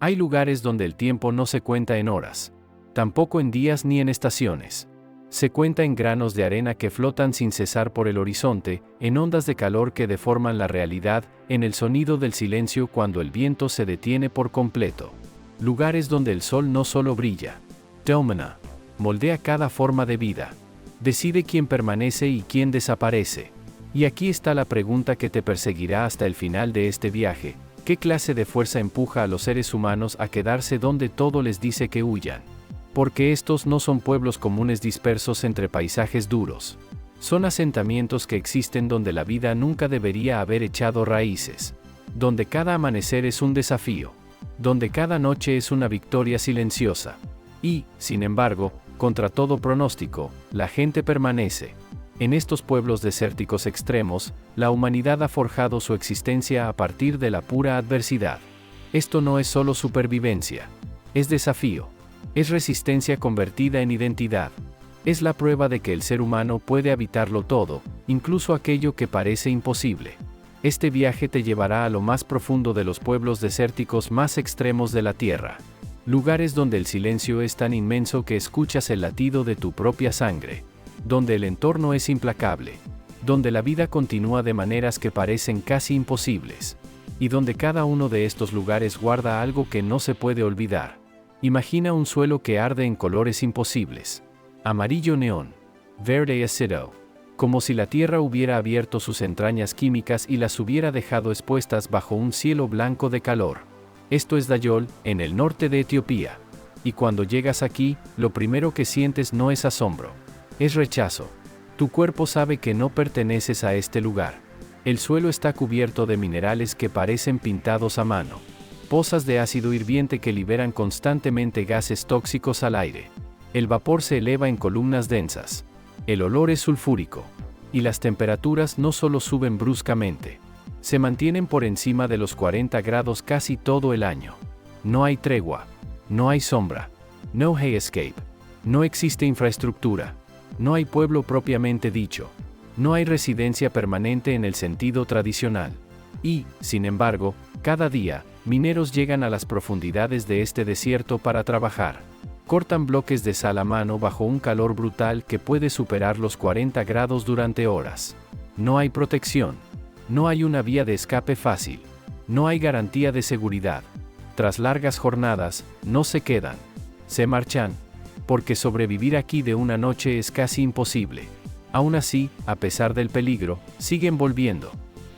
Hay lugares donde el tiempo no se cuenta en horas, tampoco en días ni en estaciones. Se cuenta en granos de arena que flotan sin cesar por el horizonte, en ondas de calor que deforman la realidad, en el sonido del silencio cuando el viento se detiene por completo. Lugares donde el sol no solo brilla, domina, moldea cada forma de vida. Decide quién permanece y quién desaparece. Y aquí está la pregunta que te perseguirá hasta el final de este viaje: ¿qué clase de fuerza empuja a los seres humanos a quedarse donde todo les dice que huyan? Porque estos no son pueblos comunes dispersos entre paisajes duros. Son asentamientos que existen donde la vida nunca debería haber echado raíces. Donde cada amanecer es un desafío. Donde cada noche es una victoria silenciosa. Y, sin embargo, contra todo pronóstico, la gente permanece. En estos pueblos desérticos extremos, la humanidad ha forjado su existencia a partir de la pura adversidad. Esto no es solo supervivencia. Es desafío. Es resistencia convertida en identidad. Es la prueba de que el ser humano puede habitarlo todo, incluso aquello que parece imposible. Este viaje te llevará a lo más profundo de los pueblos desérticos más extremos de la Tierra. Lugares donde el silencio es tan inmenso que escuchas el latido de tu propia sangre. Donde el entorno es implacable. Donde la vida continúa de maneras que parecen casi imposibles. Y donde cada uno de estos lugares guarda algo que no se puede olvidar. Imagina un suelo que arde en colores imposibles. Amarillo neón. Verde ácido. Como si la tierra hubiera abierto sus entrañas químicas y las hubiera dejado expuestas bajo un cielo blanco de calor. Esto es Dayol, en el norte de Etiopía. Y cuando llegas aquí, lo primero que sientes no es asombro. Es rechazo. Tu cuerpo sabe que no perteneces a este lugar. El suelo está cubierto de minerales que parecen pintados a mano. Pozas de ácido hirviente que liberan constantemente gases tóxicos al aire. El vapor se eleva en columnas densas. El olor es sulfúrico. Y las temperaturas no solo suben bruscamente. Se mantienen por encima de los 40 grados casi todo el año. No hay tregua. No hay sombra. No hay escape. No existe infraestructura. No hay pueblo propiamente dicho. No hay residencia permanente en el sentido tradicional. Y, sin embargo, cada día, mineros llegan a las profundidades de este desierto para trabajar. Cortan bloques de sal a mano bajo un calor brutal que puede superar los 40 grados durante horas. No hay protección. No hay una vía de escape fácil. No hay garantía de seguridad. Tras largas jornadas, no se quedan. Se marchan. Porque sobrevivir aquí de una noche es casi imposible. Aún así, a pesar del peligro, siguen volviendo.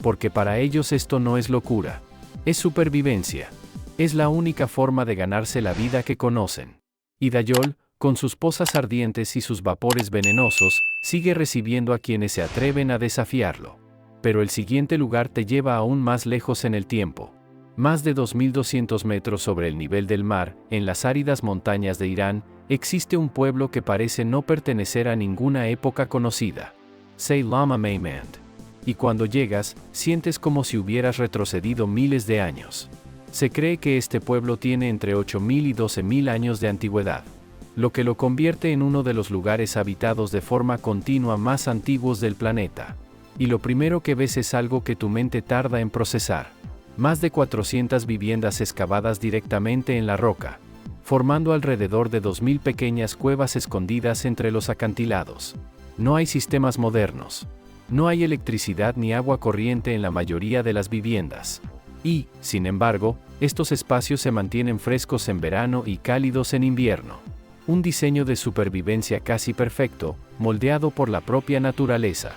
Porque para ellos esto no es locura. Es supervivencia. Es la única forma de ganarse la vida que conocen. Y Dayol, con sus pozas ardientes y sus vapores venenosos, sigue recibiendo a quienes se atreven a desafiarlo. Pero el siguiente lugar te lleva aún más lejos en el tiempo. Más de 2.200 metros sobre el nivel del mar, en las áridas montañas de Irán, existe un pueblo que parece no pertenecer a ninguna época conocida. Seylama Maymand. Y cuando llegas, sientes como si hubieras retrocedido miles de años. Se cree que este pueblo tiene entre 8.000 y 12.000 años de antigüedad, lo que lo convierte en uno de los lugares habitados de forma continua más antiguos del planeta. Y lo primero que ves es algo que tu mente tarda en procesar. Más de 400 viviendas excavadas directamente en la roca, formando alrededor de 2.000 pequeñas cuevas escondidas entre los acantilados. No hay sistemas modernos. No hay electricidad ni agua corriente en la mayoría de las viviendas. Y, sin embargo, estos espacios se mantienen frescos en verano y cálidos en invierno. Un diseño de supervivencia casi perfecto, moldeado por la propia naturaleza.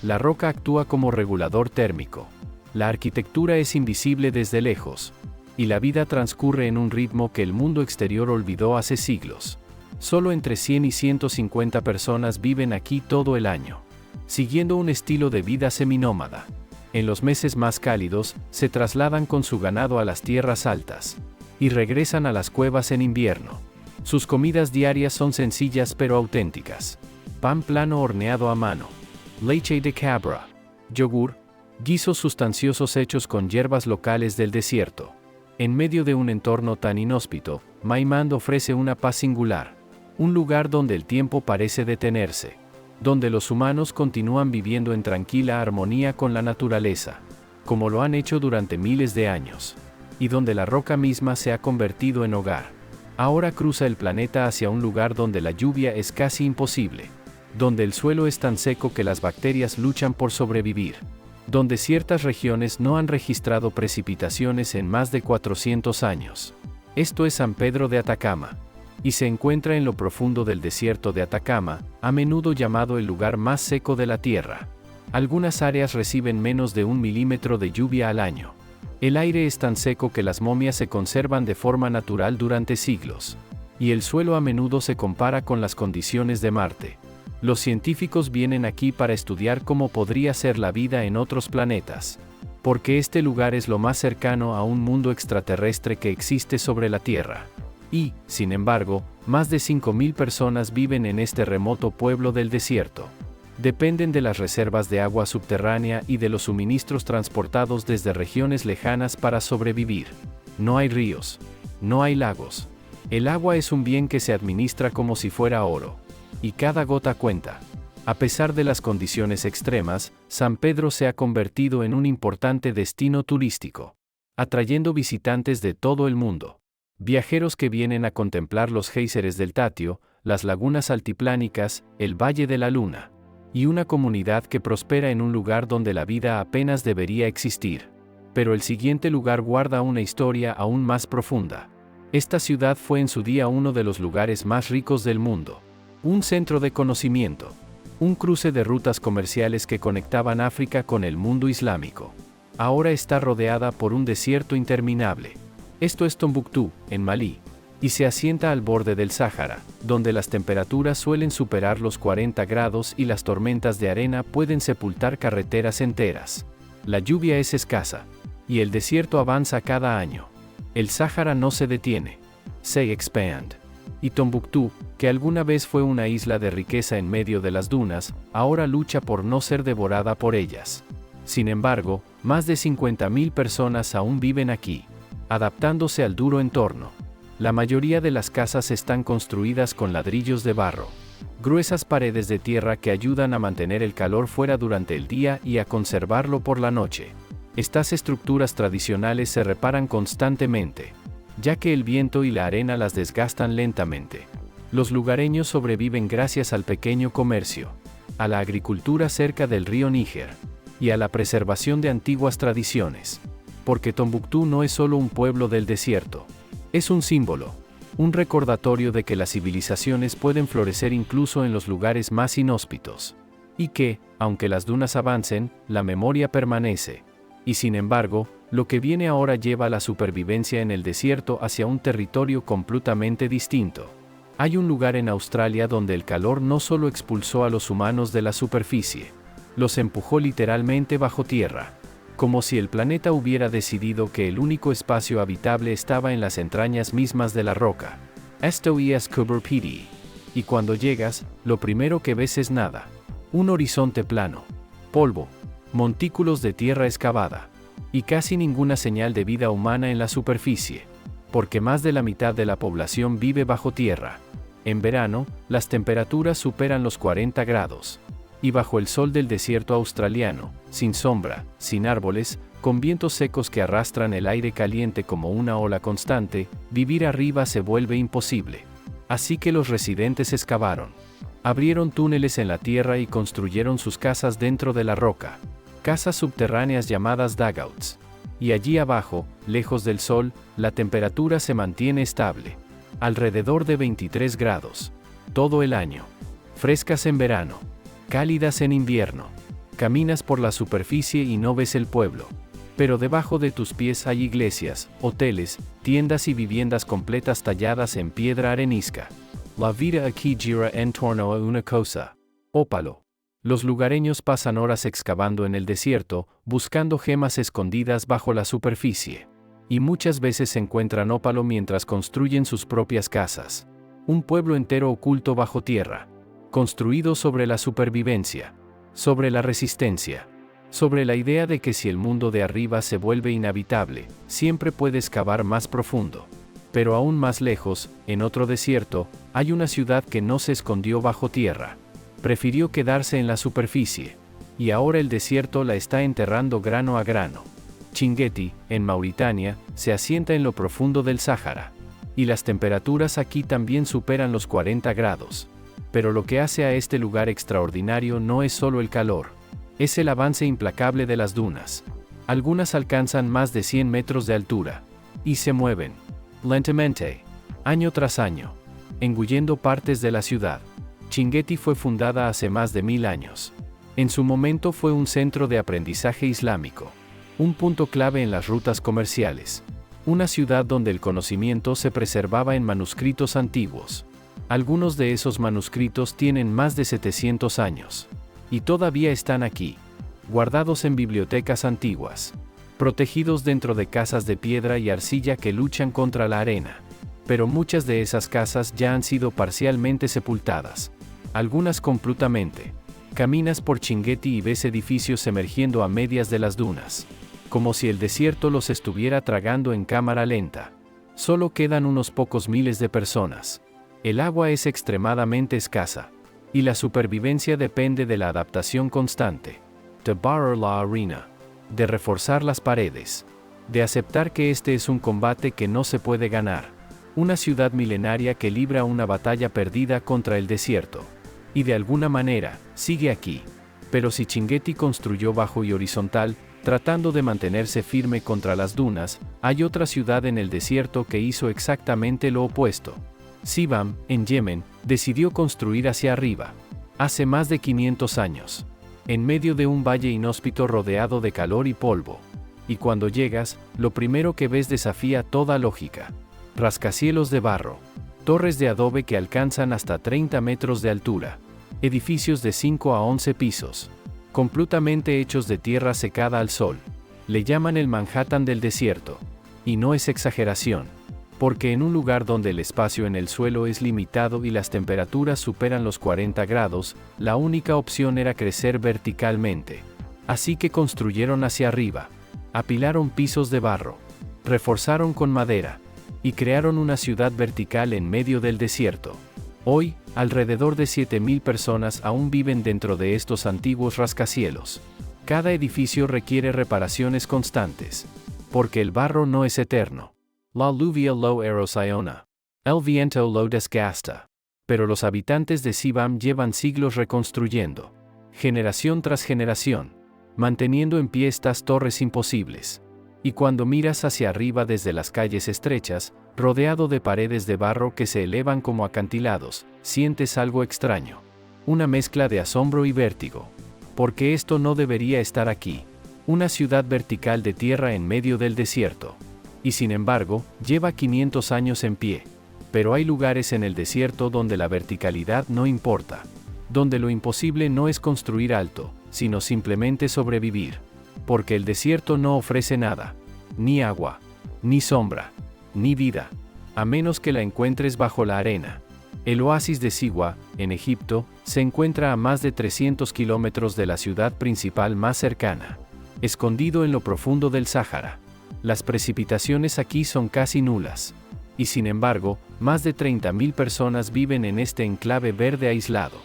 La roca actúa como regulador térmico. La arquitectura es invisible desde lejos. Y la vida transcurre en un ritmo que el mundo exterior olvidó hace siglos. Solo entre 100 y 150 personas viven aquí todo el año, siguiendo un estilo de vida seminómada. En los meses más cálidos, se trasladan con su ganado a las tierras altas, y regresan a las cuevas en invierno. Sus comidas diarias son sencillas pero auténticas. Pan plano horneado a mano, leche de cabra, yogur, guisos sustanciosos hechos con hierbas locales del desierto. En medio de un entorno tan inhóspito, Maymand ofrece una paz singular, un lugar donde el tiempo parece detenerse, donde los humanos continúan viviendo en tranquila armonía con la naturaleza, como lo han hecho durante miles de años. y donde la roca misma se ha convertido en hogar. Ahora cruza el planeta hacia un lugar donde la lluvia es casi imposible, donde el suelo es tan seco que las bacterias luchan por sobrevivir, donde ciertas regiones no han registrado precipitaciones en más de 400 años. Esto es San Pedro de Atacama, y se encuentra en lo profundo del desierto de Atacama, a menudo llamado el lugar más seco de la Tierra. Algunas áreas reciben menos de 1 milímetro de lluvia al año. El aire es tan seco que las momias se conservan de forma natural durante siglos, y el suelo a menudo se compara con las condiciones de Marte. Los científicos vienen aquí para estudiar cómo podría ser la vida en otros planetas, porque este lugar es lo más cercano a un mundo extraterrestre que existe sobre la Tierra. Y, sin embargo, más de 5.000 personas viven en este remoto pueblo del desierto. Dependen de las reservas de agua subterránea y de los suministros transportados desde regiones lejanas para sobrevivir. No hay ríos. No hay lagos. El agua es un bien que se administra como si fuera oro. Y cada gota cuenta. A pesar de las condiciones extremas, San Pedro se ha convertido en un importante destino turístico, atrayendo visitantes de todo el mundo. Viajeros que vienen a contemplar los géiseres del Tatio, las lagunas altiplánicas, el Valle de la Luna, y una comunidad que prospera en un lugar donde la vida apenas debería existir. Pero el siguiente lugar guarda una historia aún más profunda. Esta ciudad fue en su día uno de los lugares más ricos del mundo. Un centro de conocimiento. Un cruce de rutas comerciales que conectaban África con el mundo islámico. Ahora está rodeada por un desierto interminable. Esto es Tombuctú, en Malí, y se asienta al borde del Sáhara, donde las temperaturas suelen superar los 40 grados y las tormentas de arena pueden sepultar carreteras enteras. La lluvia es escasa, y el desierto avanza cada año. El Sáhara no se detiene. Se expand. Y Tombuctú, que alguna vez fue una isla de riqueza en medio de las dunas, ahora lucha por no ser devorada por ellas. Sin embargo, más de 50.000 personas aún viven aquí, adaptándose al duro entorno. La mayoría de las casas están construidas con ladrillos de barro, gruesas paredes de tierra que ayudan a mantener el calor fuera durante el día y a conservarlo por la noche. Estas estructuras tradicionales se reparan constantemente, ya que el viento y la arena las desgastan lentamente. Los lugareños sobreviven gracias al pequeño comercio, a la agricultura cerca del río Níger, y a la preservación de antiguas tradiciones. Porque Tombuctú no es solo un pueblo del desierto. Es un símbolo, un recordatorio de que las civilizaciones pueden florecer incluso en los lugares más inhóspitos. Y que, aunque las dunas avancen, la memoria permanece. Y sin embargo, lo que viene ahora lleva la supervivencia en el desierto hacia un territorio completamente distinto. Hay un lugar en Australia donde el calor no solo expulsó a los humanos de la superficie, los empujó literalmente bajo tierra, como si el planeta hubiera decidido que el único espacio habitable estaba en las entrañas mismas de la roca. Esto es Coober Pedy. Y cuando llegas, lo primero que ves es nada. Un horizonte plano, polvo, montículos de tierra excavada, y casi ninguna señal de vida humana en la superficie, porque más de la mitad de la población vive bajo tierra. En verano, las temperaturas superan los 40 grados. Y bajo el sol del desierto australiano, sin sombra, sin árboles, con vientos secos que arrastran el aire caliente como una ola constante, vivir arriba se vuelve imposible. Así que los residentes excavaron. Abrieron túneles en la tierra y construyeron sus casas dentro de la roca. Casas subterráneas llamadas dugouts. Y allí abajo, lejos del sol, la temperatura se mantiene estable. Alrededor de 23 grados. Todo el año. Frescas en verano. Cálidas en invierno. Caminas por la superficie y no ves el pueblo. Pero debajo de tus pies hay iglesias, hoteles, tiendas y viviendas completas talladas en piedra arenisca. La vida aquí gira en torno a una cosa. Ópalo. Los lugareños pasan horas excavando en el desierto, buscando gemas escondidas bajo la superficie. Y muchas veces encuentran ópalo mientras construyen sus propias casas. Un pueblo entero oculto bajo tierra. Construido sobre la supervivencia, sobre la resistencia, sobre la idea de que si el mundo de arriba se vuelve inhabitable, siempre puedes cavar más profundo. Pero aún más lejos, en otro desierto, hay una ciudad que no se escondió bajo tierra. Prefirió quedarse en la superficie. Y ahora el desierto la está enterrando grano a grano. Chinguetti, en Mauritania, se asienta en lo profundo del Sáhara. Y las temperaturas aquí también superan los 40 grados. Pero lo que hace a este lugar extraordinario no es solo el calor. Es el avance implacable de las dunas. Algunas alcanzan más de 100 metros de altura. Y se mueven, lentamente, año tras año, engullendo partes de la ciudad. Chinguetti fue fundada hace más de 1000 años. En su momento fue un centro de aprendizaje islámico. Un punto clave en las rutas comerciales. Una ciudad donde el conocimiento se preservaba en manuscritos antiguos. Algunos de esos manuscritos tienen más de 700 años. Y todavía están aquí, guardados en bibliotecas antiguas, protegidos dentro de casas de piedra y arcilla que luchan contra la arena. Pero muchas de esas casas ya han sido parcialmente sepultadas, algunas completamente. Caminas por Chinguetti y ves edificios emergiendo a medias de las dunas, como si el desierto los estuviera tragando en cámara lenta. Solo quedan unos pocos miles de personas. El agua es extremadamente escasa, y la supervivencia depende de la adaptación constante, de barrer la arena, de reforzar las paredes, de aceptar que este es un combate que no se puede ganar, una ciudad milenaria que libra una batalla perdida contra el desierto, y de alguna manera, sigue aquí. Pero si Chinguetti construyó bajo y horizontal, tratando de mantenerse firme contra las dunas, hay otra ciudad en el desierto que hizo exactamente lo opuesto. Sibam, en Yemen, decidió construir hacia arriba, hace más de 500 años, en medio de un valle inhóspito rodeado de calor y polvo. Y cuando llegas, lo primero que ves desafía toda lógica. Rascacielos de barro, torres de adobe que alcanzan hasta 30 metros de altura, edificios de 5 a 11 pisos, completamente hechos de tierra secada al sol. Le llaman el Manhattan del desierto. Y no es exageración. Porque en un lugar donde el espacio en el suelo es limitado y las temperaturas superan los 40 grados, la única opción era crecer verticalmente. Así que construyeron hacia arriba, apilaron pisos de barro, reforzaron con madera, y crearon una ciudad vertical en medio del desierto. Hoy, alrededor de 7000 personas aún viven dentro de estos antiguos rascacielos. Cada edificio requiere reparaciones constantes, porque el barro no es eterno. La lluvia lo erosiona. El viento lo desgasta. Pero los habitantes de Sibam llevan siglos reconstruyendo, generación tras generación, manteniendo en pie estas torres imposibles. Y cuando miras hacia arriba desde las calles estrechas, rodeado de paredes de barro que se elevan como acantilados, sientes algo extraño. Una mezcla de asombro y vértigo. Porque esto no debería estar aquí. Una ciudad vertical de tierra en medio del desierto. Y sin embargo, lleva 500 años en pie. Pero hay lugares en el desierto donde la verticalidad no importa. Donde lo imposible no es construir alto, sino simplemente sobrevivir. Porque el desierto no ofrece nada. Ni agua, ni sombra, ni vida. A menos que la encuentres bajo la arena. El oasis de Siwa, en Egipto, se encuentra a más de 300 kilómetros de la ciudad principal más cercana. Escondido en lo profundo del Sáhara. Las precipitaciones aquí son casi nulas. Y sin embargo, más de 30.000 personas viven en este enclave verde aislado,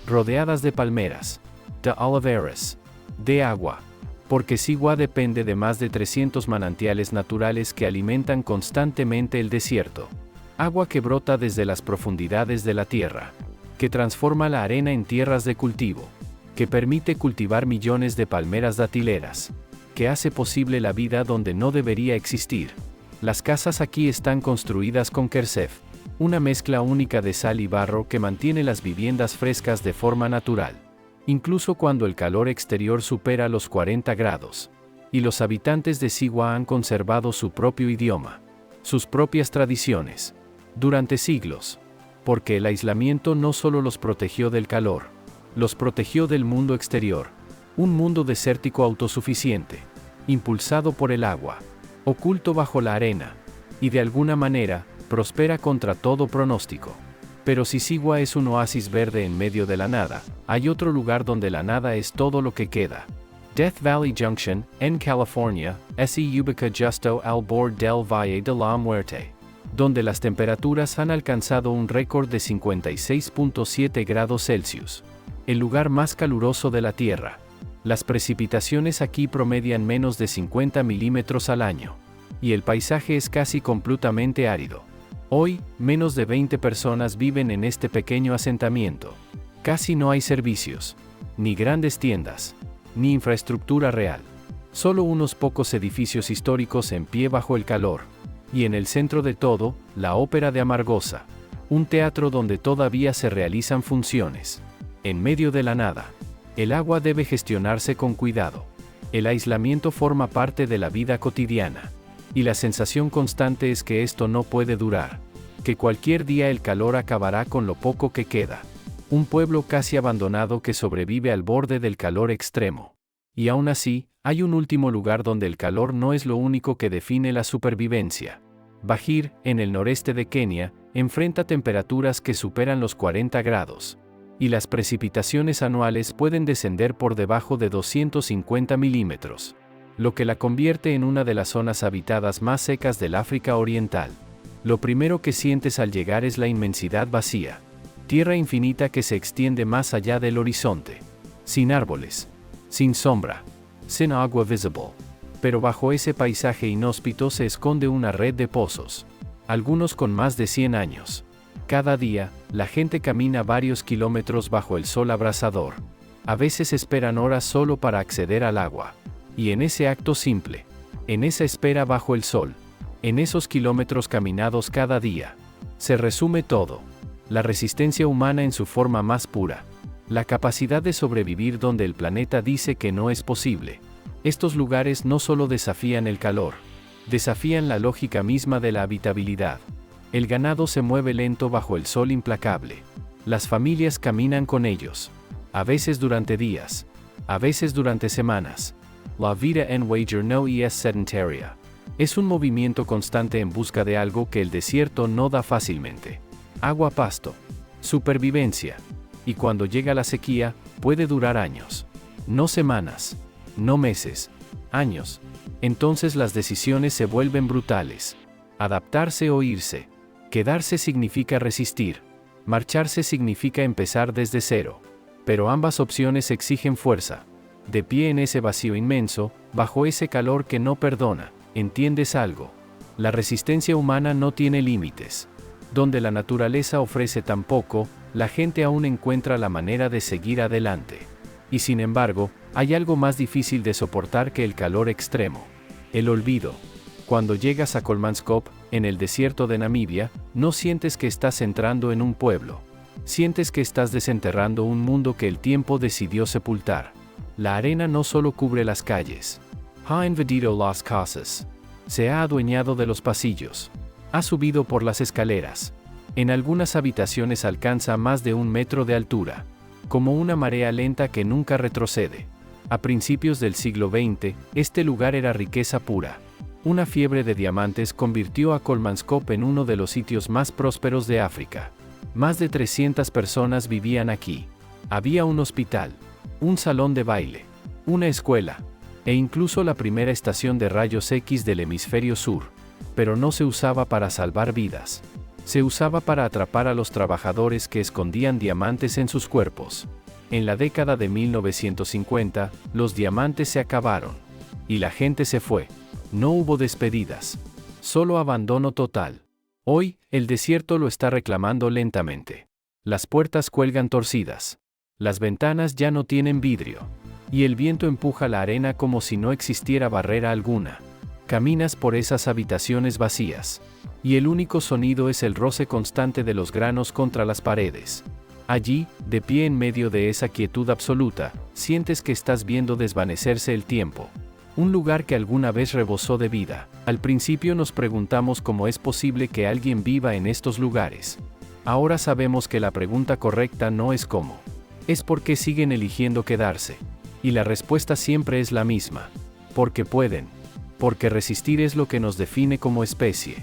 rodeadas de palmeras, de oliveras, de agua. Porque Siwa depende de más de 300 manantiales naturales que alimentan constantemente el desierto. Agua que brota desde las profundidades de la tierra, que transforma la arena en tierras de cultivo, que permite cultivar millones de palmeras datileras, que hace posible la vida donde no debería existir. Las casas aquí están construidas con kersef, una mezcla única de sal y barro que mantiene las viviendas frescas de forma natural, incluso cuando el calor exterior supera los 40 grados. Y los habitantes de Siwa han conservado su propio idioma, sus propias tradiciones, durante siglos. Porque el aislamiento no solo los protegió del calor, los protegió del mundo exterior. Un mundo desértico autosuficiente, impulsado por el agua, oculto bajo la arena, y de alguna manera, prospera contra todo pronóstico. Pero si Siwa es un oasis verde en medio de la nada, hay otro lugar donde la nada es todo lo que queda. Death Valley Junction, en California, es ubica justo al borde del Valle de la Muerte, donde las temperaturas han alcanzado un récord de 56.7 grados Celsius, el lugar más caluroso de la Tierra. Las precipitaciones aquí promedian menos de 50 milímetros al año. Y el paisaje es casi completamente árido. Hoy, menos de 20 personas viven en este pequeño asentamiento. Casi no hay servicios, ni grandes tiendas, ni infraestructura real. Solo unos pocos edificios históricos en pie bajo el calor. Y en el centro de todo, la Ópera de Amargosa, un teatro donde todavía se realizan funciones. En medio de la nada. El agua debe gestionarse con cuidado. El aislamiento forma parte de la vida cotidiana. Y la sensación constante es que esto no puede durar. Que cualquier día el calor acabará con lo poco que queda. Un pueblo casi abandonado que sobrevive al borde del calor extremo. Y aún así, hay un último lugar donde el calor no es lo único que define la supervivencia. Bajir, en el noreste de Kenia, enfrenta temperaturas que superan los 40 grados. Y las precipitaciones anuales pueden descender por debajo de 250 milímetros, lo que la convierte en una de las zonas habitadas más secas del África Oriental. Lo primero que sientes al llegar es la inmensidad vacía. Tierra infinita que se extiende más allá del horizonte. Sin árboles. Sin sombra. Sin agua visible. Pero bajo ese paisaje inhóspito se esconde una red de pozos. Algunos con más de 100 años. Cada día, la gente camina varios kilómetros bajo el sol abrasador. A veces esperan horas solo para acceder al agua. Y en ese acto simple, en esa espera bajo el sol, en esos kilómetros caminados cada día, se resume todo. La resistencia humana en su forma más pura. La capacidad de sobrevivir donde el planeta dice que no es posible. Estos lugares no solo desafían el calor, desafían la lógica misma de la habitabilidad. El ganado se mueve lento bajo el sol implacable. Las familias caminan con ellos. A veces durante días. A veces durante semanas. La vida en wager no es sedentaria. Es un movimiento constante en busca de algo que el desierto no da fácilmente. Agua, pasto. Supervivencia. Y cuando llega la sequía, puede durar años. No semanas. No meses. Años. Entonces las decisiones se vuelven brutales. Adaptarse o irse. Quedarse significa resistir. Marcharse significa empezar desde cero. Pero ambas opciones exigen fuerza. De pie en ese vacío inmenso, bajo ese calor que no perdona, ¿entiendes algo? La resistencia humana no tiene límites. Donde la naturaleza ofrece tan poco, la gente aún encuentra la manera de seguir adelante. Y sin embargo, hay algo más difícil de soportar que el calor extremo. El olvido. Cuando llegas a Kolmanskop, en el desierto de Namibia, no sientes que estás entrando en un pueblo. Sientes que estás desenterrando un mundo que el tiempo decidió sepultar. La arena no solo cubre las calles. Ha invadido las casas. Se ha adueñado de los pasillos. Ha subido por las escaleras. En algunas habitaciones alcanza más de 1 metro de altura. Como una marea lenta que nunca retrocede. A principios del siglo XX, este lugar era riqueza pura. Una fiebre de diamantes convirtió a Kolmanskop en uno de los sitios más prósperos de África. Más de 300 personas vivían aquí. Había un hospital, un salón de baile, una escuela, e incluso la primera estación de rayos X del hemisferio sur. Pero no se usaba para salvar vidas. Se usaba para atrapar a los trabajadores que escondían diamantes en sus cuerpos. En la década de 1950, los diamantes se acabaron. Y la gente se fue. No hubo despedidas. Solo abandono total. Hoy, el desierto lo está reclamando lentamente. Las puertas cuelgan torcidas. Las ventanas ya no tienen vidrio. Y el viento empuja la arena como si no existiera barrera alguna. Caminas por esas habitaciones vacías. Y el único sonido es el roce constante de los granos contra las paredes. Allí, de pie en medio de esa quietud absoluta, sientes que estás viendo desvanecerse el tiempo. Un lugar que alguna vez rebosó de vida. Al principio nos preguntamos cómo es posible que alguien viva en estos lugares. Ahora sabemos que la pregunta correcta no es cómo. Es por qué siguen eligiendo quedarse. Y la respuesta siempre es la misma. Porque pueden. Porque resistir es lo que nos define como especie.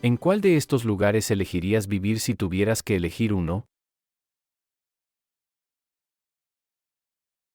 ¿En cuál de estos lugares elegirías vivir si tuvieras que elegir uno?